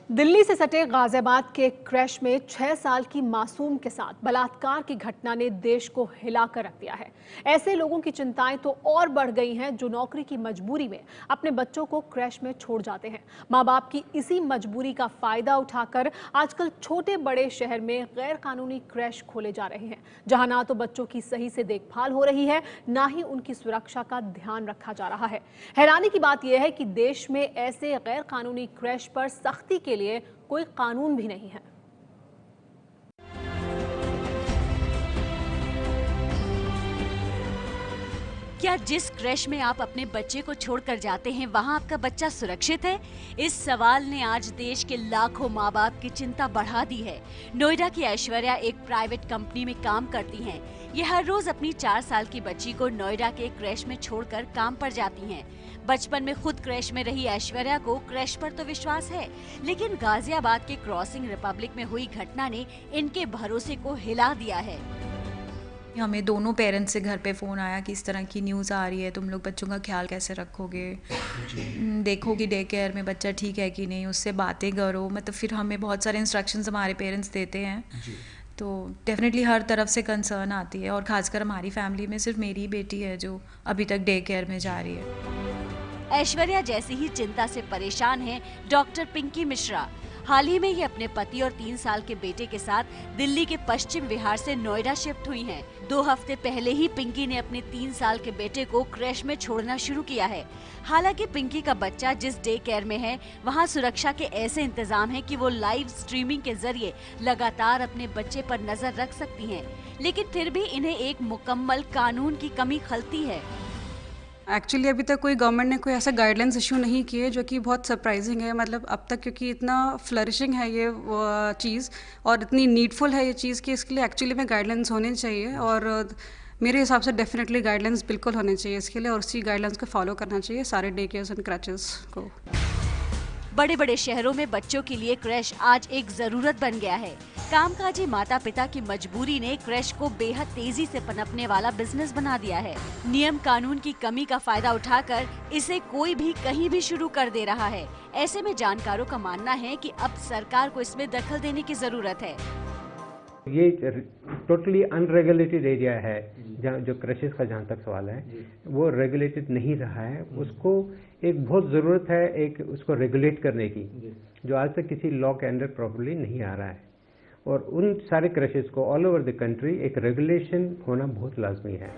दिल्ली से सटे गाजियाबाद के क्रैश में 6 साल की मासूम के साथ बलात्कार की घटना ने देश को हिलाकर रख दिया है। ऐसे लोगों की चिंताएं तो और बढ़ गई हैं जो नौकरी की मजबूरी में अपने बच्चों को क्रैश में छोड़ जाते हैं। माँ बाप की इसी मजबूरी का फायदा उठाकर आजकल छोटे बड़े शहर में गैर कानूनी क्रैश खोले जा रहे हैं, जहां ना तो बच्चों की सही से देखभाल हो रही है, ना ही उनकी सुरक्षा का ध्यान रखा जा रहा है। हैरानी की बात यह है कि देश में ऐसे गैर कानूनी क्रैश पर सख्ती के लिए कोई कानून भी नहीं है। क्या जिस क्रैश में आप अपने बच्चे को छोड़कर जाते हैं वहां आपका बच्चा सुरक्षित है? इस सवाल ने आज देश के लाखों माँ बाप की चिंता बढ़ा दी है। नोएडा की ऐश्वर्या एक प्राइवेट कंपनी में काम करती हैं। ये हर रोज अपनी 4 साल की बच्ची को नोएडा के क्रैश में छोड़कर काम पर जाती हैं। बचपन में खुद क्रैश में रही ऐश्वर्या को क्रैश पर तो विश्वास है, लेकिन गाजियाबाद के क्रॉसिंग रिपब्लिक में हुई घटना ने इनके भरोसे को हिला दिया है। हमें दोनों पेरेंट्स से घर पे फ़ोन आया कि इस तरह की न्यूज़ आ रही है, तुम लोग बच्चों का ख्याल कैसे रखोगे, देखो कि डे केयर में बच्चा ठीक है कि नहीं, उससे बातें करो। मतलब फिर हमें बहुत सारे इंस्ट्रक्शंस हमारे पेरेंट्स देते हैं, तो डेफिनेटली हर तरफ से कंसर्न आती है। और ख़ासकर हमारी फैमिली में सिर्फ मेरी बेटी है जो अभी तक डे केयर में जा रही है। ऐश्वर्या जैसी ही चिंता से परेशान है डॉक्टर पिंकी मिश्रा। हाल ही में ये अपने पति और 3 साल के बेटे के साथ दिल्ली के पश्चिम विहार से नोएडा शिफ्ट हुई हैं। 2 हफ्ते पहले ही पिंकी ने अपने 3 साल के बेटे को क्रैश में छोड़ना शुरू किया है। हालांकि पिंकी का बच्चा जिस डे केयर में है, वहां सुरक्षा के ऐसे इंतजाम हैं कि वो लाइव स्ट्रीमिंग के जरिए लगातार अपने बच्चे पर नजर रख सकती हैं। लेकिन फिर भी इन्हें एक मुकम्मल कानून की कमी खलती है। एक्चुअली अभी तक कोई गवर्नमेंट ने कोई ऐसा गाइडलाइंस इशू नहीं किए, जो कि बहुत सरप्राइजिंग है। मतलब अब तक क्योंकि इतना फ्लरिशिंग है ये चीज़ और इतनी नीडफुल है ये चीज़ कि इसके लिए एक्चुअली में गाइडलाइंस होने चाहिए। और मेरे हिसाब से डेफिनेटली गाइडलाइंस बिल्कुल होने चाहिए इसके लिए, और उसी गाइडलाइंस को फॉलो करना चाहिए सारे डे केयर्स एंड क्रैचेस को। बड़े बड़े शहरों में बच्चों के लिए क्रैश आज एक जरूरत बन गया है। कामकाजी माता पिता की मजबूरी ने क्रैश को बेहद तेजी से पनपने वाला बिजनेस बना दिया है। नियम कानून की कमी का फायदा उठाकर इसे कोई भी कहीं भी शुरू कर दे रहा है। ऐसे में जानकारों का मानना है कि अब सरकार को इसमें दखल देने की जरूरत है। ये टोटली अनरेगुलेटेड एरिया है, जहाँ जो क्रशेस का जहाँ तक सवाल है वो रेगुलेटेड नहीं रहा है। उसको एक बहुत ज़रूरत है एक उसको रेगुलेट करने की, जो आज तक किसी लॉ के अंडर प्रॉपर्ली नहीं आ रहा है। और उन सारे क्रशेस को ऑल ओवर द कंट्री एक रेगुलेशन होना बहुत लाजमी है।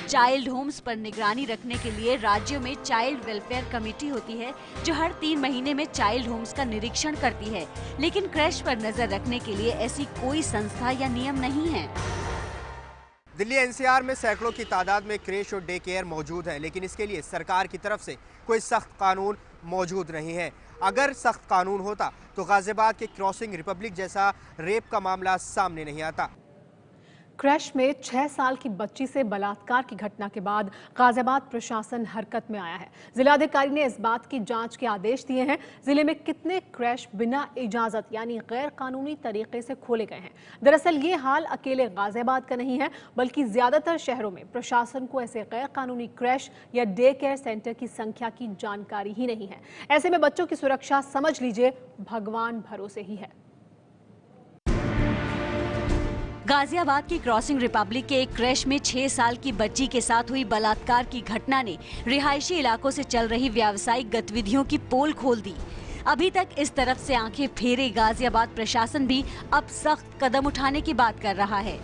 चाइल्ड होम्स पर निगरानी रखने के लिए राज्यों में चाइल्ड वेलफेयर कमेटी होती है, जो हर 3 महीने में चाइल्ड होम्स का निरीक्षण करती है। लेकिन क्रैश पर नजर रखने के लिए ऐसी कोई संस्था या नियम नहीं है। दिल्ली एनसीआर में सैकड़ों की तादाद में क्रेश और डे केयर मौजूद है, लेकिन इसके लिए सरकार की तरफ से कोई सख्त कानून मौजूद नहीं है। अगर सख्त कानून होता तो गाजियाबाद के क्रॉसिंग रिपब्लिक जैसा रेप का मामला सामने नहीं आता। क्रैश में 6 साल की बच्ची से बलात्कार की घटना के बाद गाजियाबाद प्रशासन हरकत में आया है। जिलाधिकारी ने इस बात की जांच के आदेश दिए हैं जिले में कितने क्रैश बिना इजाजत यानी गैर कानूनी तरीके से खोले गए हैं। दरअसल ये हाल अकेले गाजियाबाद का नहीं है, बल्कि ज्यादातर शहरों में प्रशासन को ऐसे गैर कानूनी क्रैश या डे केयर सेंटर की संख्या की जानकारी ही नहीं है। ऐसे में बच्चों की सुरक्षा समझ लीजिए भगवान भरोसे ही है। गाजियाबाद की क्रॉसिंग रिपब्लिक के एक क्रैश में 6 साल की बच्ची के साथ हुई बलात्कार की घटना ने रिहायशी इलाकों से चल रही व्यावसायिक गतिविधियों की पोल खोल दी। अभी तक इस तरफ से आंखें फेरे गाजियाबाद प्रशासन भी अब सख्त कदम उठाने की बात कर रहा है।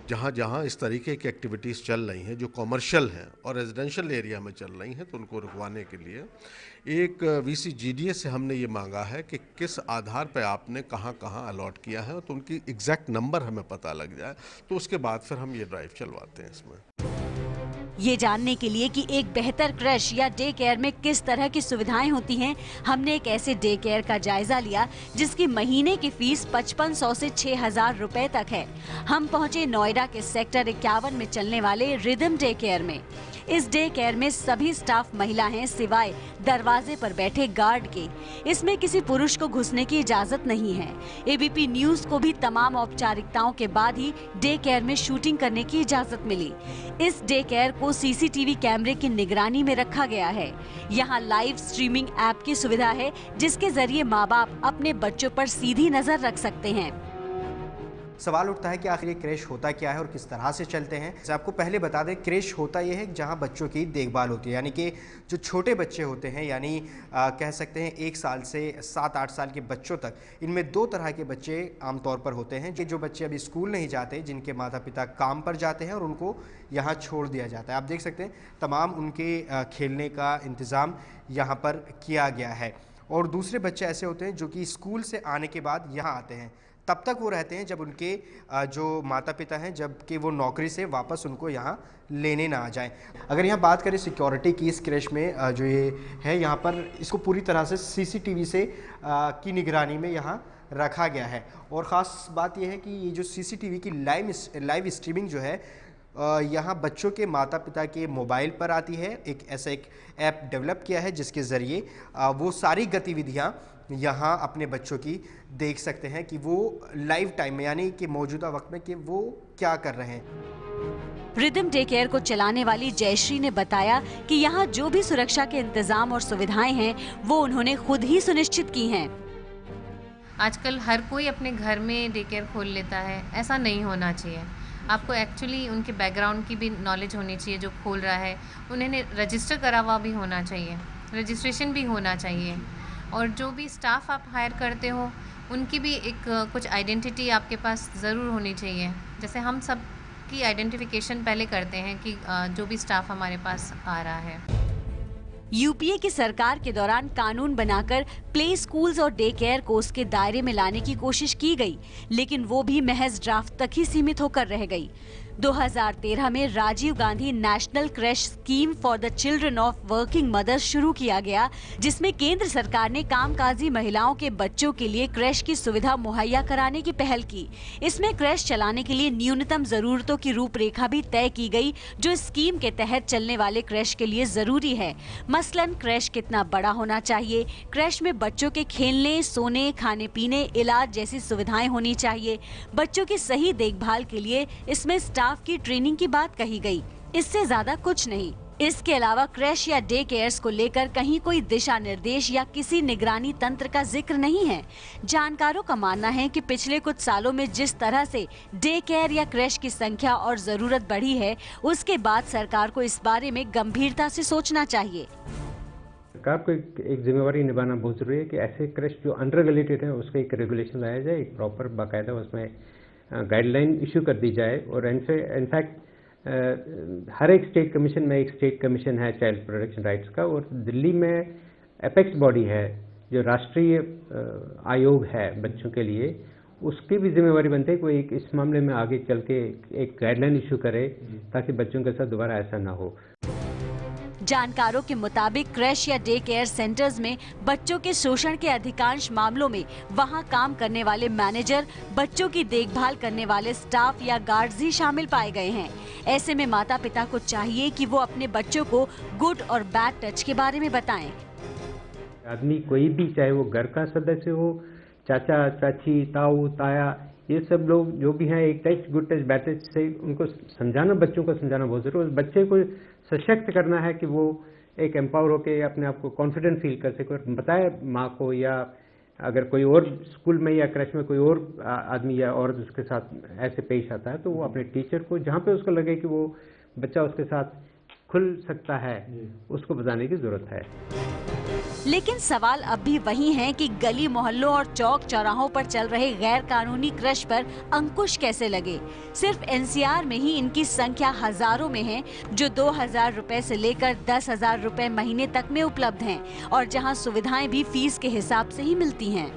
जहाँ जहाँ इस तरीके की एक्टिविटीज़ चल रही हैं जो कमर्शियल हैं और रेजिडेंशियल एरिया में चल रही हैं, तो उनको रुकवाने के लिए एक VCGDA से हमने ये मांगा है कि किस आधार पर आपने कहाँ कहाँ अलॉट किया है, तो उनकी एग्जैक्ट नंबर हमें पता लग जाए, तो उसके बाद फिर हम ये ड्राइव चलवाते हैं इसमें। ये जानने के लिए कि एक बेहतर क्रैश या डे केयर में किस तरह की सुविधाएं होती हैं, हमने एक ऐसे डे केयर का जायजा लिया जिसकी महीने की फीस 5500 से 6000 रुपए तक है। हम पहुंचे नोएडा के सेक्टर 51 में चलने वाले रिदम डे केयर में। इस डे केयर में सभी स्टाफ महिला हैं सिवाय दरवाजे पर बैठे गार्ड के। इसमें किसी पुरुष को घुसने की इजाजत नहीं है। एबीपी न्यूज को भी तमाम औपचारिकताओं के बाद ही डे केयर में शूटिंग करने की इजाजत मिली। इस डे केयर को सीसीटीवी कैमरे की निगरानी में रखा गया है। यहाँ लाइव स्ट्रीमिंग ऐप की सुविधा है जिसके जरिए माँ बाप अपने बच्चों पर सीधी नजर रख सकते हैं। सवाल उठता है कि आखिर ये क्रेश होता क्या है और किस तरह से चलते हैं। आपको पहले बता दें, क्रेश होता ये है जहां बच्चों की देखभाल होती है, यानी कि जो छोटे बच्चे होते हैं, यानी कह सकते हैं 1 साल से 7-8 साल के बच्चों तक। इनमें 2 तरह के बच्चे आमतौर पर होते हैं, जो बच्चे अभी स्कूल नहीं जाते, जिनके माता पिता काम पर जाते हैं और उनको यहाँ छोड़ दिया जाता है। आप देख सकते हैं तमाम उनके खेलने का इंतज़ाम यहाँ पर किया गया है। और दूसरे बच्चे ऐसे होते हैं जो कि स्कूल से आने के बाद यहाँ आते हैं, तब तक वो रहते हैं जब उनके जो माता पिता हैं, जबकि वो नौकरी से वापस उनको यहाँ लेने ना आ जाएं। अगर यहाँ बात करें सिक्योरिटी की, इस क्रेश में जो ये है, यहाँ पर इसको पूरी तरह से सीसीटीवी से की निगरानी में यहाँ रखा गया है। और ख़ास बात यह है कि ये जो सीसीटीवी की लाइव स्ट्रीमिंग जो है यहाँ बच्चों के माता पिता के मोबाइल पर आती है। एक ऐप डेवलप किया है जिसके ज़रिए वो सारी गतिविधियाँ यहाँ अपने बच्चों की देख सकते हैं कि वो लाइव टाइम में, यानी कि मौजूदा वक्त में, कि वो क्या कर रहे हैं। रिदम डे केयर को चलाने वाली जयश्री ने बताया कि यहाँ जो भी सुरक्षा के इंतजाम और सुविधाएं हैं वो उन्होंने खुद ही सुनिश्चित की हैं। आजकल हर कोई अपने घर में डे केयर खोल लेता है, ऐसा नहीं होना चाहिए। आपको एक्चुअली उनके बैकग्राउंड की भी नॉलेज होनी चाहिए। जो खोल रहा है उन्हें रजिस्टर करा हुआ भी होना चाहिए, रजिस्ट्रेशन भी होना चाहिए। और जो भी स्टाफ आप हायर करते हो उनकी भी एक कुछ आइडेंटिटी आपके पास ज़रूर होनी चाहिए। जैसे हम सब की आइडेंटिफिकेशन पहले करते हैं कि जो भी स्टाफ हमारे पास आ रहा है। यूपीए की सरकार के दौरान कानून बनाकर प्ले स्कूल्स और डे केयर को उसके दायरे में लाने की कोशिश की गई, लेकिन वो भी महज ड्राफ्ट तक ही सीमित होकर रह गई। 2013 में Rajiv Gandhi national creche scheme for the children of working mothers शुरू किया गया, जिसमें केंद्र सरकार ने कामकाजी महिलाओं के बच्चों के लिए क्रैश की सुविधा मुहैया कराने की पहल की। इसमें क्रैश चलाने के लिए न्यूनतम जरूरतों की रूपरेखा भी तय की गई, जो स्कीम के तहत चलने वाले क्रैश के लिए जरूरी है। मसलन क्रैश कितना बड़ा होना चाहिए, क्रैश में बच्चों के खेलने, सोने, खाने पीने, इलाज जैसी सुविधाएं होनी चाहिए। बच्चों की सही देखभाल के लिए इसमें स्टाफ की ट्रेनिंग की बात कही गई। इससे ज्यादा कुछ नहीं। इसके अलावा क्रैश या डे केयर्स को लेकर कहीं कोई दिशा निर्देश या किसी निगरानी तंत्र का जिक्र नहीं है। जानकारों का मानना है कि पिछले कुछ सालों में जिस तरह से डे केयर या क्रैश की संख्या और जरूरत बढ़ी है, उसके बाद सरकार को इस बारे में गंभीरता से सोचना चाहिए। सरकार को एक जिम्मेवारी निभाना बहुत जरूरी है कि ऐसे क्रैश जो अनरेगुलेटेड है उसका एक रेगुलेशन लाया जाए, एक प्रॉपर बाकायदा उसमें गाइडलाइन इशू कर दी जाए। और इनफैक्ट हर एक स्टेट कमीशन में एक स्टेट कमीशन है चाइल्ड प्रोटेक्शन राइट्स का, और दिल्ली में एपेक्स बॉडी है जो राष्ट्रीय आयोग है बच्चों के लिए, उसकी भी जिम्मेवारी बनती है कोई इस मामले में आगे चल के एक गाइडलाइन इशू करे ताकि बच्चों के साथ दोबारा ऐसा ना हो। जानकारों के मुताबिक क्रैश या डे केयर सेंटर्स में बच्चों के शोषण के अधिकांश मामलों में वहां काम करने वाले मैनेजर, बच्चों की देखभाल करने वाले स्टाफ या गार्ड्स ही शामिल पाए गए हैं। ऐसे में माता पिता को चाहिए कि वो अपने बच्चों को गुड और बैड टच के बारे में बताएं। आदमी कोई भी, चाहे वो घर का सदस्य हो, चाचा चाची, ताऊ ताया, ये सब लोग जो भी हैं, एक touch good touch bad touch से उनको समझाना, बच्चों को समझाना बहुत जरूरी है। बच्चे को सशक्त करना है कि वो एक एम्पावर होकर अपने आप को कॉन्फिडेंट फील कर सके, बताए माँ को, या अगर कोई और स्कूल में या क्रैश में कोई और आदमी या औरत उसके साथ ऐसे पेश आता है तो वो अपने टीचर को, जहाँ पे उसको लगे कि वो बच्चा उसके साथ खुल सकता है, उसको बताने की जरूरत है। लेकिन सवाल अब भी वही है कि गली मोहल्लों और चौक चौराहों पर चल रहे गैर कानूनी क्रश पर अंकुश कैसे लगे। सिर्फ एनसीआर में ही इनकी संख्या हजारों में है, जो 2000 रुपए से लेकर 10,000 रुपए महीने तक में उपलब्ध हैं और जहां सुविधाएं भी फीस के हिसाब से ही मिलती हैं।